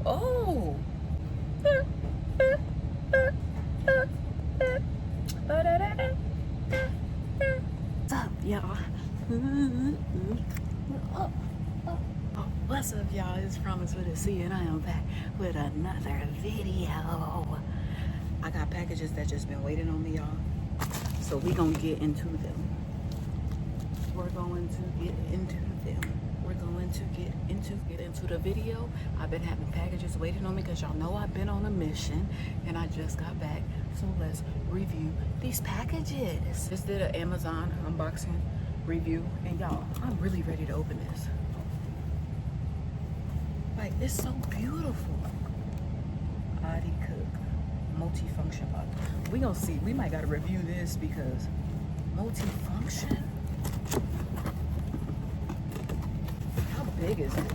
Oh. What's up, y'all? What's up, y'all? It's Promise with a C, and I am back with another video. I got packages that just been waiting on me, y'all. So we gonna get into them. We're going to get into them. We're going to get into the video. I've been having packages waiting on me because y'all know I've been on a mission and I just got back. So let's review these packages. Just did an Amazon unboxing review, and y'all, I'm really ready to open this. Like, it's so beautiful. Adi Cook multifunction box. We gonna see. We might gotta review this because multifunction. How big is it?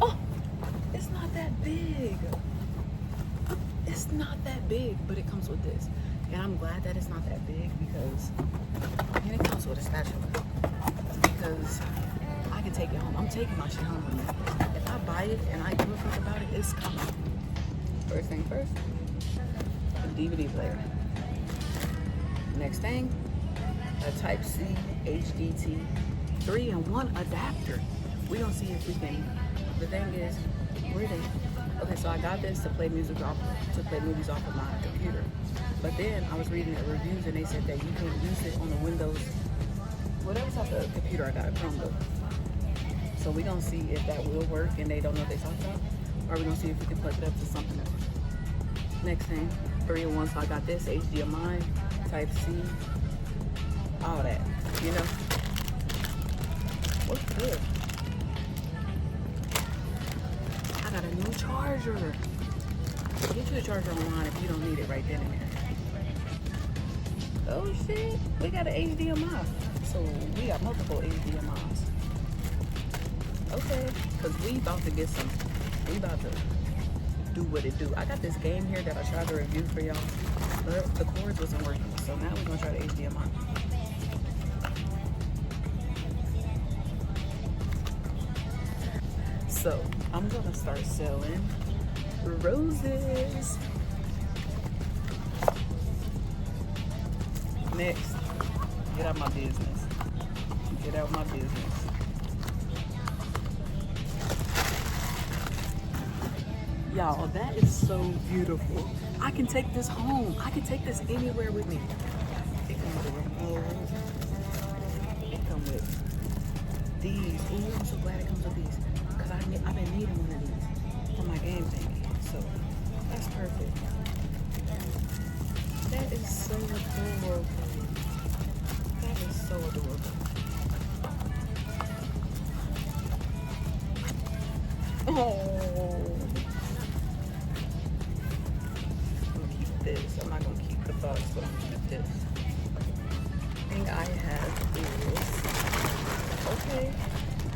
Oh, it's not that big. It's not that big, but it comes with this. And I'm glad that it's not that big because, and it comes with a spatula. Because I can take it home. I'm taking my shit home with me. If I buy it and I give a fuck about it, it's coming. First thing first, a DVD player. Next thing, a Type-C HDT 3-in-1 adapter. We gonna see if we can. The thing is, where they? Okay, so I got this to play movies off of my computer. But then I was reading the reviews and they said that you can't use it on the Windows, whatever type of computer I got, a Chromebook. So we gonna see if that will work and they don't know what they talking about. Or we gonna see if we can plug it up to something else. Next thing, 3-in-1. So I got this HDMI, Type-C, all that, you know. What's good? I got a new charger. Get you a charger online if you don't need it right then and there. Oh shit, we got an HDMI. So we got multiple HDMIs. Okay, because we about to get some, we about to do what it do. I got this game here that I tried to review for y'all, but the cords wasn't working. So now we're gonna try the HDMI. So I'm gonna start selling roses. Next, get out my business. Get out my business. Y'all, that is so beautiful. I can take this home. I can take this anywhere with me. It comes with a remote. It comes with these. Ooh, I'm so glad it comes with these. Because I've been needing one of these for my game thingy. So that's perfect. That is so adorable. That is so adorable. Oh. This. I'm not gonna keep the box, but I'm gonna keep this. Thing I have is okay.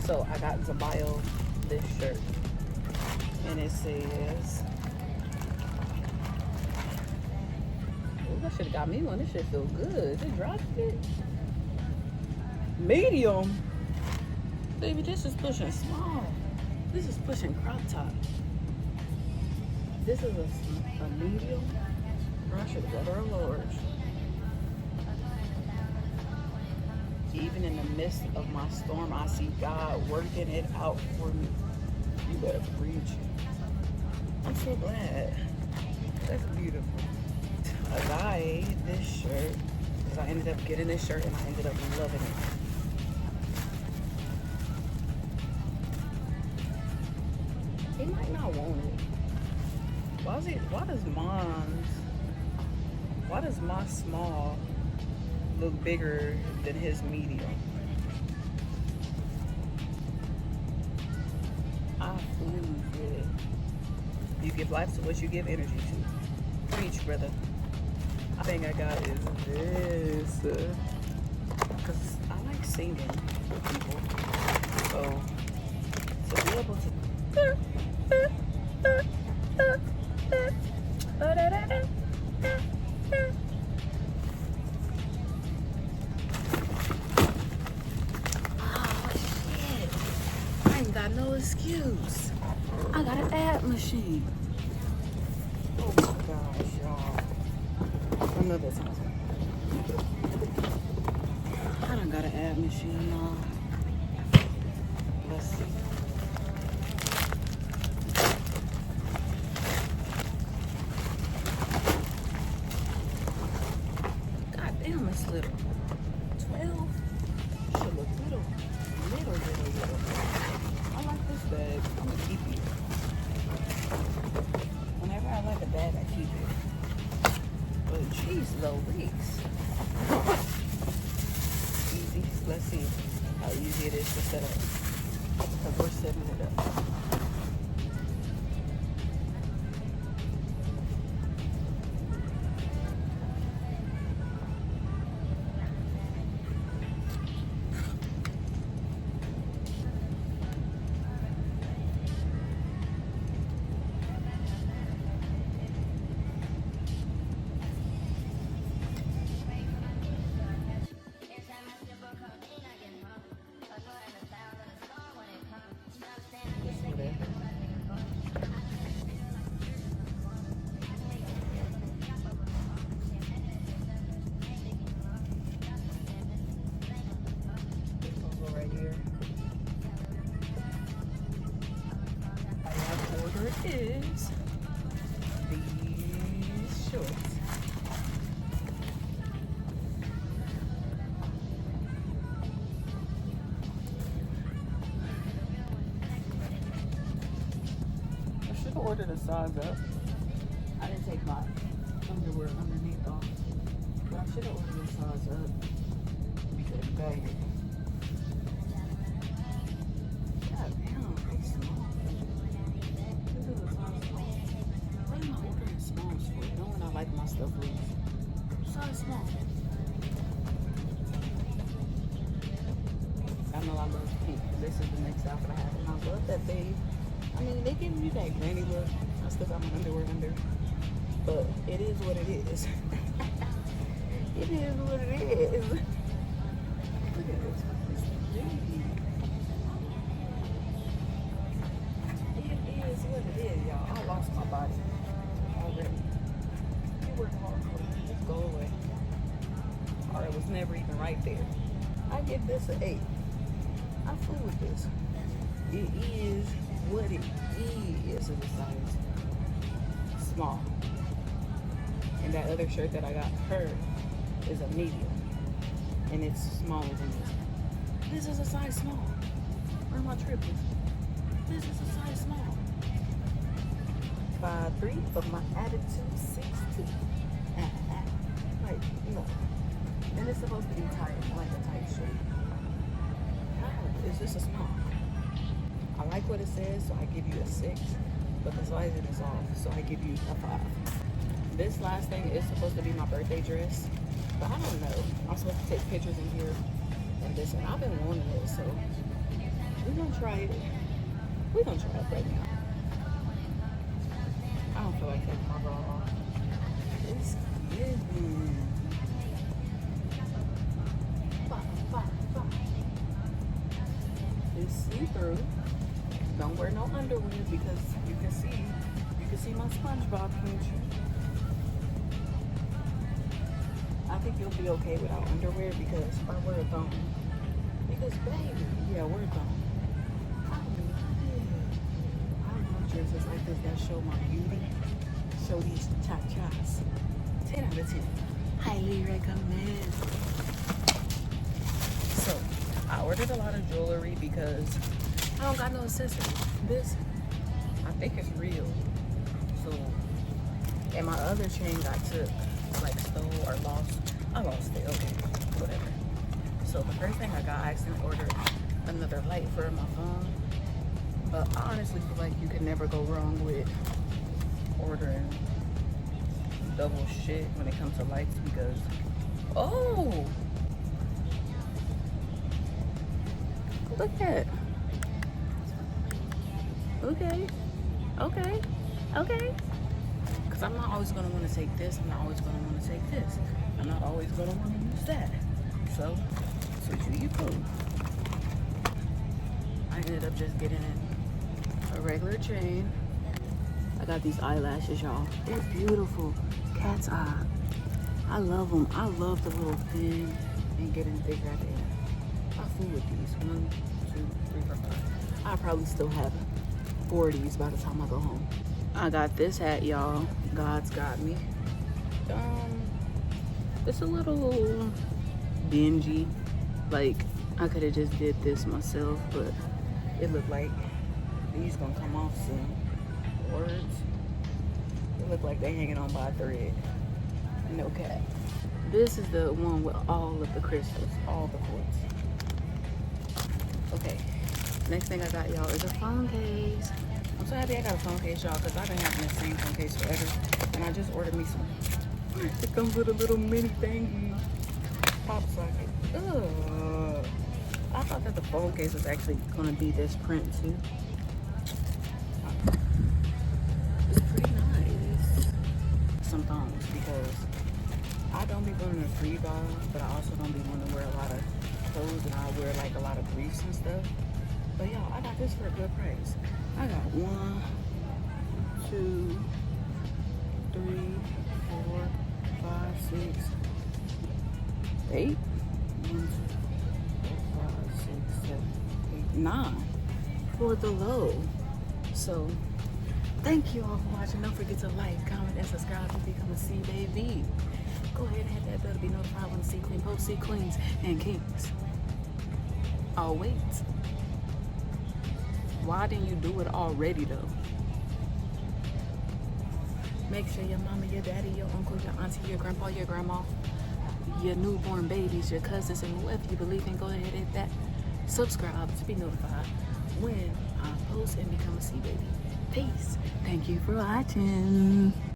So I got Zabayo this shirt, and it says, "Oh, that should have got me one. This shit feel good. It dropped it. Medium, baby. This is pushing small. This is pushing crop top. This is a medium." I should have got her a large. Even in the midst of my storm, I see God working it out for me. You better preach. I'm so glad. That's beautiful. I got this shirt because I ended up getting this shirt and I ended up loving it. He might not want it. Why does my small look bigger than his medium? I flew with it. You give life to what you give energy to. Preach, brother. I think I got is this. Because I like singing with people. So, to be able to... got no excuse. I got an ad machine. Oh my gosh, y'all. Another time. I done got an ad machine, y'all. Let's see. God damn, it's little. 12. Should look little. Little. I like this bag. I'm gonna keep it. Whenever I like a bag, I keep it. But geez, Louise. Easy. Let's see how easy it is to set up. Because we're setting it up. Is these shorts. I should have ordered a size up. I didn't take my underwear underneath off, but I should have ordered a size up because bag it. My stuff loose. Size small. I know I love pink. This is the next outfit I have. And I love that they give you that granny look. I still got my underwear under. But it is what it is. It is what it is. Look at this. It is what it is, y'all. I lost my body already. Work hard for it. Just go away. Or it was never even right there. I give this an 8. I fool with this. It is what it is in the size small. And that other shirt that I got her is a medium. And it's smaller than this. This is a size small. Where are my triplets? This is a size small. 5'3", but my attitude 6'2". Like, no. And it's supposed to be tight, like a tight shirt. How is this a small? I like what it says, so I give you a 6. But the sizing is off, so I give you a 5. This last thing is supposed to be my birthday dress, but I don't know. I'm supposed to take pictures in here and this, and I've been wanting it, so we're gonna try it. We're gonna try it right now. I don't feel like taking my bra off. It's giving. It's see-through. Don't wear no underwear because you can see my SpongeBob, can't you? I think you'll be okay without underwear because I wear a thong. Because baby, yeah, wear a thong. Dresses like this that show my beauty, show these cha-chas. 10 out of 10. Highly recommend. So, I ordered a lot of jewelry because I don't got no accessories. This, I think it's real. So, and my other chain I took, like stole or lost. I lost it, okay, whatever. So the first thing I got, I accidentally ordered another light for my phone. But I honestly feel like you can never go wrong with ordering double shit when it comes to lights because, oh, look at, okay. Because I'm not always going to want to take this. I'm not always going to want to take this. I'm not always going to want to use that. So you do you cool. I ended up just getting a regular chain. I got these eyelashes, y'all. They're beautiful. Cat's eye. I love them. I love the little thin and getting bigger at the end. I fool with these. 1, 2, 3, 4, 5. I'll probably still have 4 of these by the time I go home. I got this hat, y'all. God's got me. It's a little dingy. Like, I could have just did this myself, but it looked like these gonna come off soon. Words. It look like they hanging on by a thread. No cap. This is the one with all of the crystals, all the quartz. Okay, next thing I got, y'all, is a phone case. I'm so happy I got a phone case, y'all, because I've been having the same phone case forever. And I just ordered me some. It comes with a little mini thingy pop socket. Ugh. I thought that the phone case was actually gonna be this print too. It's pretty nice. Some thongs, because I don't be wanting to free ball, but I also don't be wanting to wear a lot of clothes, and I wear like a lot of briefs and stuff. But y'all, I got this for a good price. I got 1, 2, 3, 4, 5, 6, 8. 1, 2, 4, 5, 6, 7, 8, 9 for the low. So thank you all for watching. Don't forget to like, comment, and subscribe to become a C baby. Go ahead and hit that bell to be notified when the C Queen posts C Queens and Kings. Oh wait. Why didn't you do it already though? Make sure your mama, your daddy, your uncle, your auntie, your grandpa, your grandma, your newborn babies, your cousins, and whoever you believe in, go ahead and hit that subscribe to be notified when I post and become a C baby. Peace. Thank you for watching.